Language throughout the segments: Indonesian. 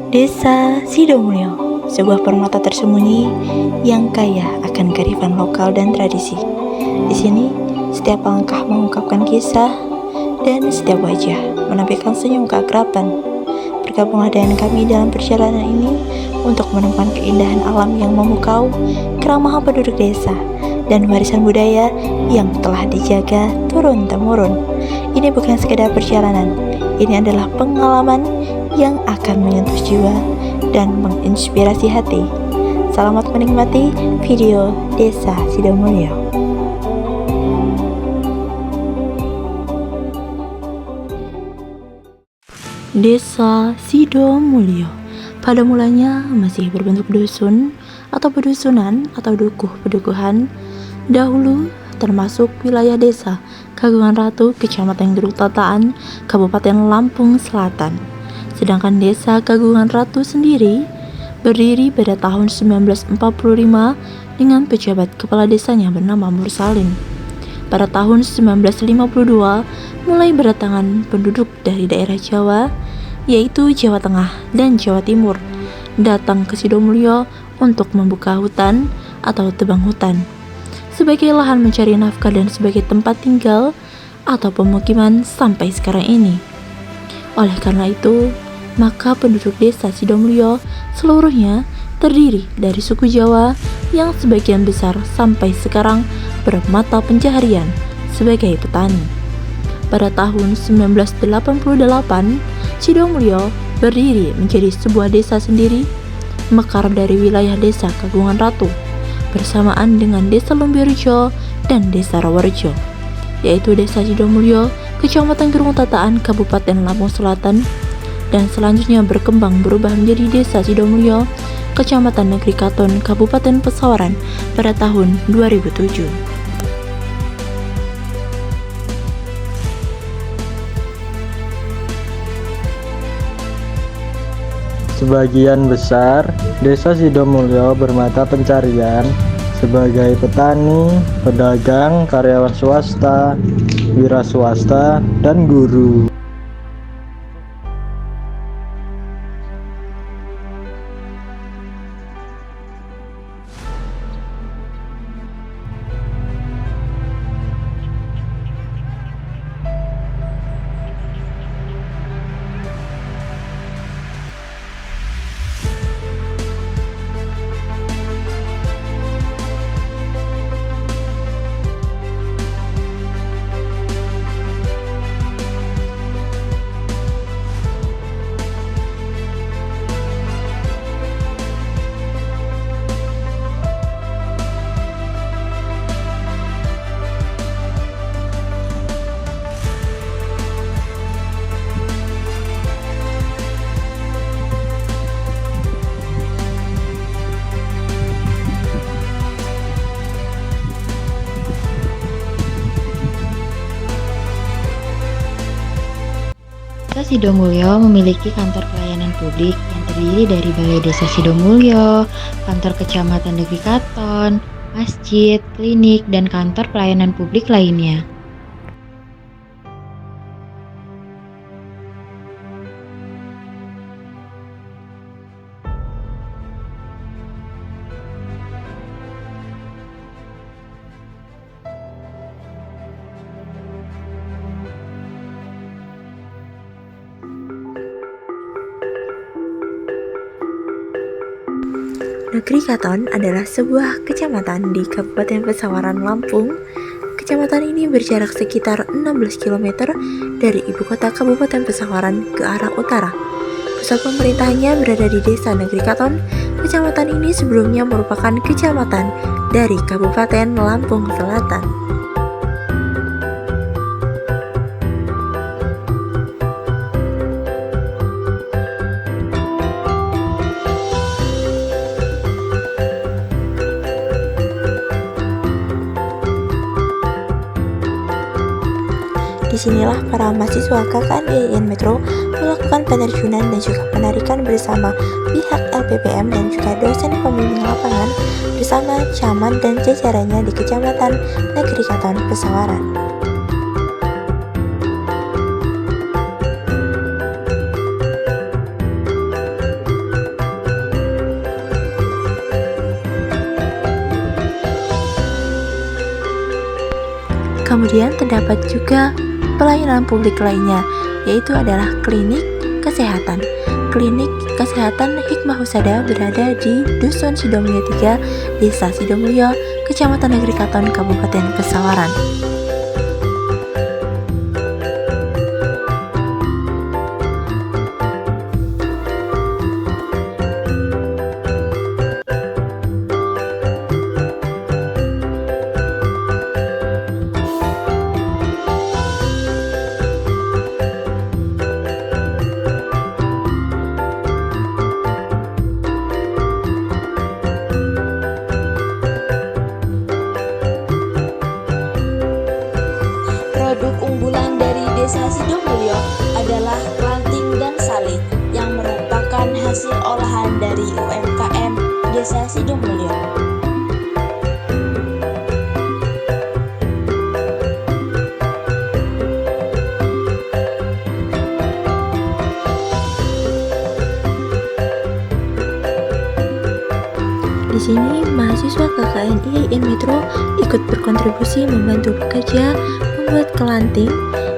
Desa Sidomulyo, sebuah permata tersembunyi yang kaya akan kearifan lokal dan tradisi. Di sini, setiap langkah mengungkapkan kisah dan setiap wajah menampilkan senyum keakraban. Bergabunglah dengan kami dalam perjalanan ini untuk menemukan keindahan alam yang memukau, keramahan penduduk desa, dan warisan budaya yang telah dijaga turun-temurun. Ini bukan sekedar perjalanan, ini adalah pengalaman yang akan menyentuh jiwa dan menginspirasi hati. Selamat menikmati video Desa Sidomulyo. Desa Sidomulyo pada mulanya masih berbentuk dusun atau pedusunan atau dukuh-pedukuhan. Dahulu termasuk wilayah desa Kagungan Ratu, Kecamatan Geruk Tataan, Kabupaten Lampung Selatan. Sedangkan desa Kagungan Ratu sendiri berdiri pada tahun 1945 dengan pejabat kepala desanya bernama Mursalin. Pada tahun 1952 mulai berdatangan penduduk dari daerah Jawa, yaitu Jawa Tengah dan Jawa Timur, datang ke Sidomulyo untuk membuka hutan atau tebang hutan sebagai lahan mencari nafkah dan sebagai tempat tinggal atau pemukiman sampai sekarang ini. Oleh karena itu, maka penduduk desa Sidomulyo seluruhnya terdiri dari suku Jawa yang sebagian besar sampai sekarang bermata pencaharian sebagai petani. Pada tahun 1988, Sidomulyo berdiri menjadi sebuah desa sendiri, mekar dari wilayah desa Kagungan Ratu, bersamaan dengan desa Lumberjo dan desa Rawarejo, yaitu desa Sidomulyo, Kecamatan Gerung Tataan, Kabupaten Lampung Selatan, dan selanjutnya berkembang berubah menjadi desa Sidomulyo, Kecamatan Negeri Katon, Kabupaten Pesawaran pada tahun 2007. Sebagian besar desa Sidomulyo bermata pencarian sebagai petani, pedagang, karyawan swasta, wira swasta, dan guru. Desa Sidomulyo memiliki kantor pelayanan publik yang terdiri dari Balai Desa Sidomulyo, kantor Kecamatan Negeri Katon, masjid, klinik, dan kantor pelayanan publik lainnya. Negeri Katon adalah sebuah kecamatan di Kabupaten Pesawaran, Lampung. Kecamatan ini berjarak sekitar 16 km dari ibu kota Kabupaten Pesawaran ke arah utara. Pusat pemerintahnya berada di Desa Negeri Katon. Kecamatan ini sebelumnya merupakan kecamatan dari Kabupaten Lampung Selatan. Disinilah para mahasiswa KKN IAIN Metro melakukan penerjunan dan juga penarikan bersama pihak LPPM dan juga dosen pembimbing lapangan bersama camat dan jajarannya di Kecamatan Negeri Katon, Pesawaran. Kemudian terdapat juga pelayanan publik lainnya, yaitu adalah klinik kesehatan. Klinik kesehatan Hikmah Husada berada di Dusun Sidomulyo 3, Desa Sidomulyo, Kecamatan Negeri Katon, Kabupaten Pesawaran. Produk unggulan dari Desa Sidomulyo adalah ranting dan sali yang merupakan hasil olahan dari UMKM Desa Sidomulyo. Di sini, mahasiswa KKN IAIN Metro ikut berkontribusi membantu pekerja membuat kelanting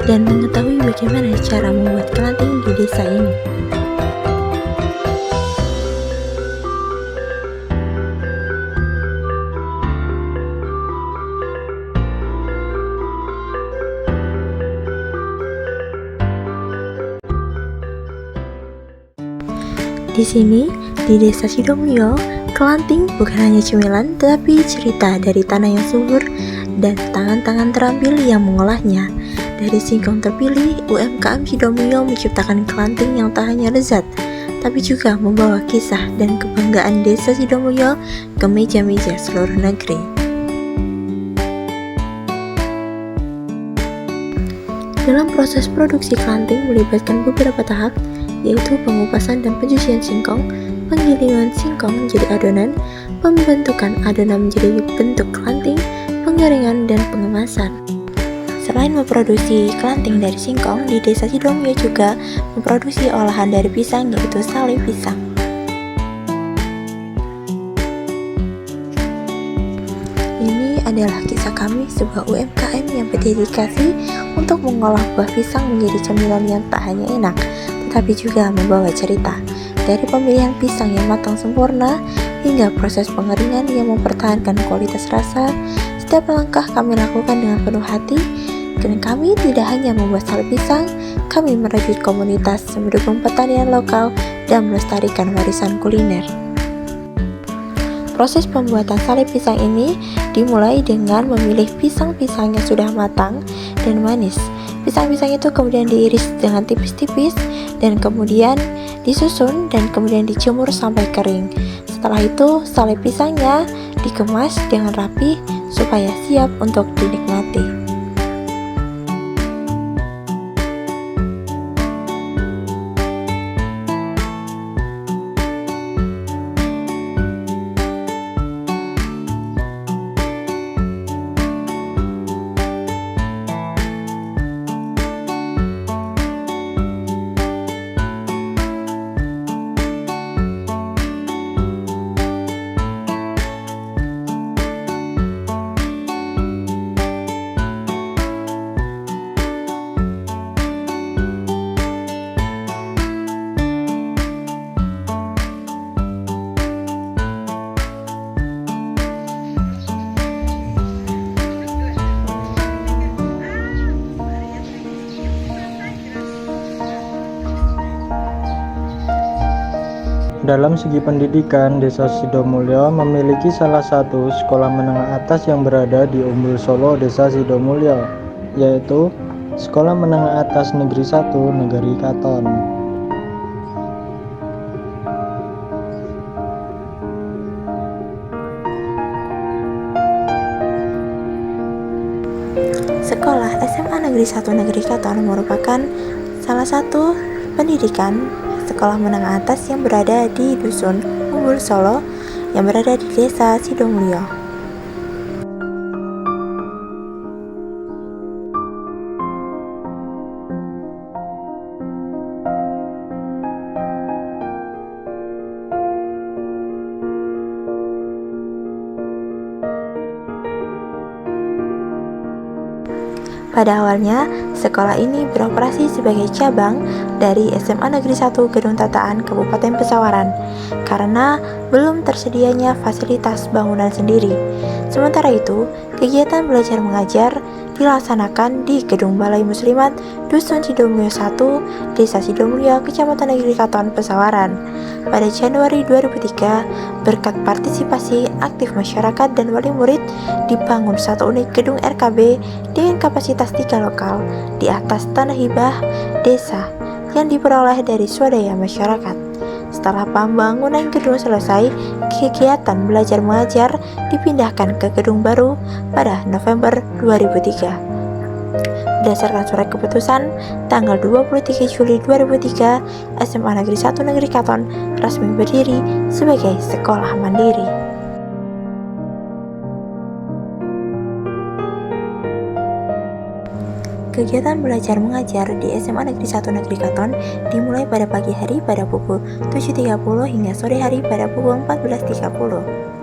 dan mengetahui bagaimana cara membuat kelanting di desa ini. Di sini, di Desa Sidomulyo, kelanting bukan hanya cemilan, tetapi cerita dari tanah yang subur dan tangan-tangan terampil yang mengolahnya. Dari singkong terpilih, UMKM Sidomulyo menciptakan kelanting yang tak hanya lezat, tapi juga membawa kisah dan kebanggaan Desa Sidomulyo ke meja-meja seluruh negeri. Dalam proses produksi kelanting melibatkan beberapa tahap, yaitu pengupasan dan pencucian singkong, penggilingan singkong menjadi adonan, pembentukan adonan menjadi bentuk kelanting, penggorengan, dan pengemasan. Selain memproduksi kelanting dari singkong, di Desa Sidomulyo juga memproduksi olahan dari pisang, yaitu sale pisang. Ini adalah kisah kami, sebuah UMKM yang berdedikasi untuk mengolah buah pisang menjadi cemilan yang tak hanya enak, tetapi juga membawa cerita. Dari pemilihan pisang yang matang sempurna hingga proses pengeringan yang mempertahankan kualitas rasa, setiap langkah kami lakukan dengan penuh hati. Dan kami tidak hanya membuat sale pisang, kami merajut komunitas, mendukung pertanian lokal, dan melestarikan warisan kuliner. Proses pembuatan sale pisang ini dimulai dengan memilih pisang-pisang yang sudah matang dan manis. Pisang-pisang itu kemudian diiris dengan tipis-tipis dan kemudian disusun dan kemudian dijemur sampai kering. Setelah itu, sale pisangnya dikemas dengan rapi supaya siap untuk dinikmati. Dalam segi pendidikan, Desa Sidomulyo memiliki salah satu sekolah menengah atas yang berada di Umbul Solo, Desa Sidomulyo, yaitu Sekolah Menengah Atas Negeri 1 Negeri Katon. Sekolah SMA Negeri 1 Negeri Katon merupakan salah satu pendidikan sekolah menengah atas yang berada di Dusun Umbul Solo yang berada di Desa Sidomulyo. Pada awalnya, sekolah ini beroperasi sebagai cabang dari SMA Negeri 1 Gedung Tataan Kabupaten Pesawaran karena belum tersedianya fasilitas bangunan sendiri. Sementara itu, kegiatan belajar mengajar dilaksanakan di Gedung Balai Muslimat Dusun Sidomulyo 1, Desa Sidomulyo, Kecamatan Negeri Katon, Pesawaran. Pada Januari 2003, berkat partisipasi aktif masyarakat dan wali murid, dibangun satu unit gedung RKB dengan kapasitas 3 lokal di atas tanah hibah desa yang diperoleh dari swadaya masyarakat. Setelah pembangunan gedung selesai, kegiatan belajar mengajar dipindahkan ke gedung baru pada November 2003. Berdasarkan surat keputusan tanggal 23 Juli 2003, SMA Negeri 1 Negeri Katon resmi berdiri sebagai sekolah mandiri. Kegiatan belajar mengajar di SMA Negeri 1 Negeri Katon dimulai pada pagi hari pada pukul 7.30 hingga sore hari pada pukul 14.30.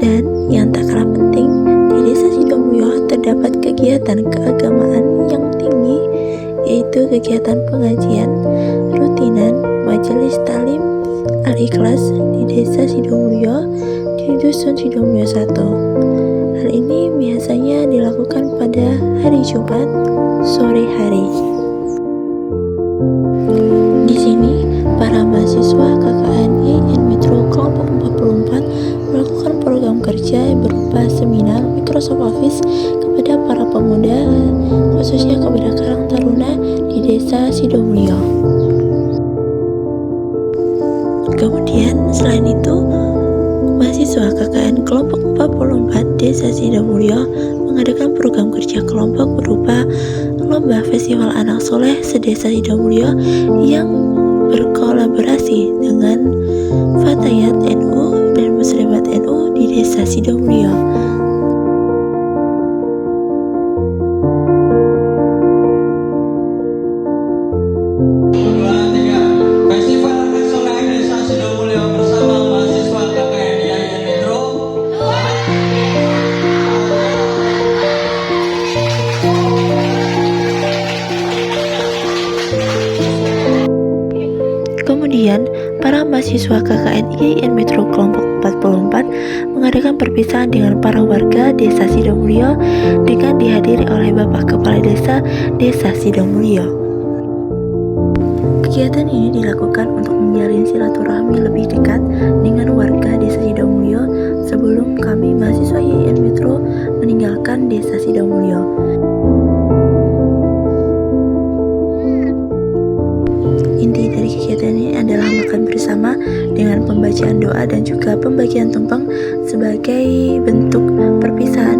Dan yang tak kalah penting, di Desa Sidomulyo terdapat kegiatan keagamaan yang tinggi, yaitu kegiatan pengajian rutinan Majelis Talim Al-Ikhlas di Desa Sidomulyo di Dusun Sidomulyo 1. Hal ini biasanya dilakukan pada hari Jumat sore hari. Di sini, para mahasiswa KKN IAIN Metro kelompok 44 melakukan program kerja berupa seminar Microsoft Office kepada para pemuda, khususnya kepada Karang Taruna di Desa Sidomulyo. Kemudian selain itu, mahasiswa KKN kelompok 44 Desa Sidomulyo mengadakan program kerja kelompok berupa lomba festival anak soleh sedesa Sidomulyo yang berkolaborasi dengan Fatayat NU dan Muslimat NU di Desa Sidomulyo. Festival Anak Soleh Desa Sidomulyo bersama mahasiswa KKN IAIN Metro. Kemudian, para mahasiswa KKN IAIN Metro kelompok 44 mengadakan perpisahan dengan para warga Desa Sidomulyo dengan dihadiri oleh Bapak Kepala Desa Sidomulyo. Kegiatan ini dilakukan untuk menjalin silaturahmi lebih dekat dengan warga Desa Sidomulyo sebelum kami mahasiswa IAIN Metro meninggalkan Desa Sidomulyo. Inti dari kegiatan ini adalah makan bersama dengan pembacaan doa dan juga pembagian tumpeng sebagai bentuk perpisahan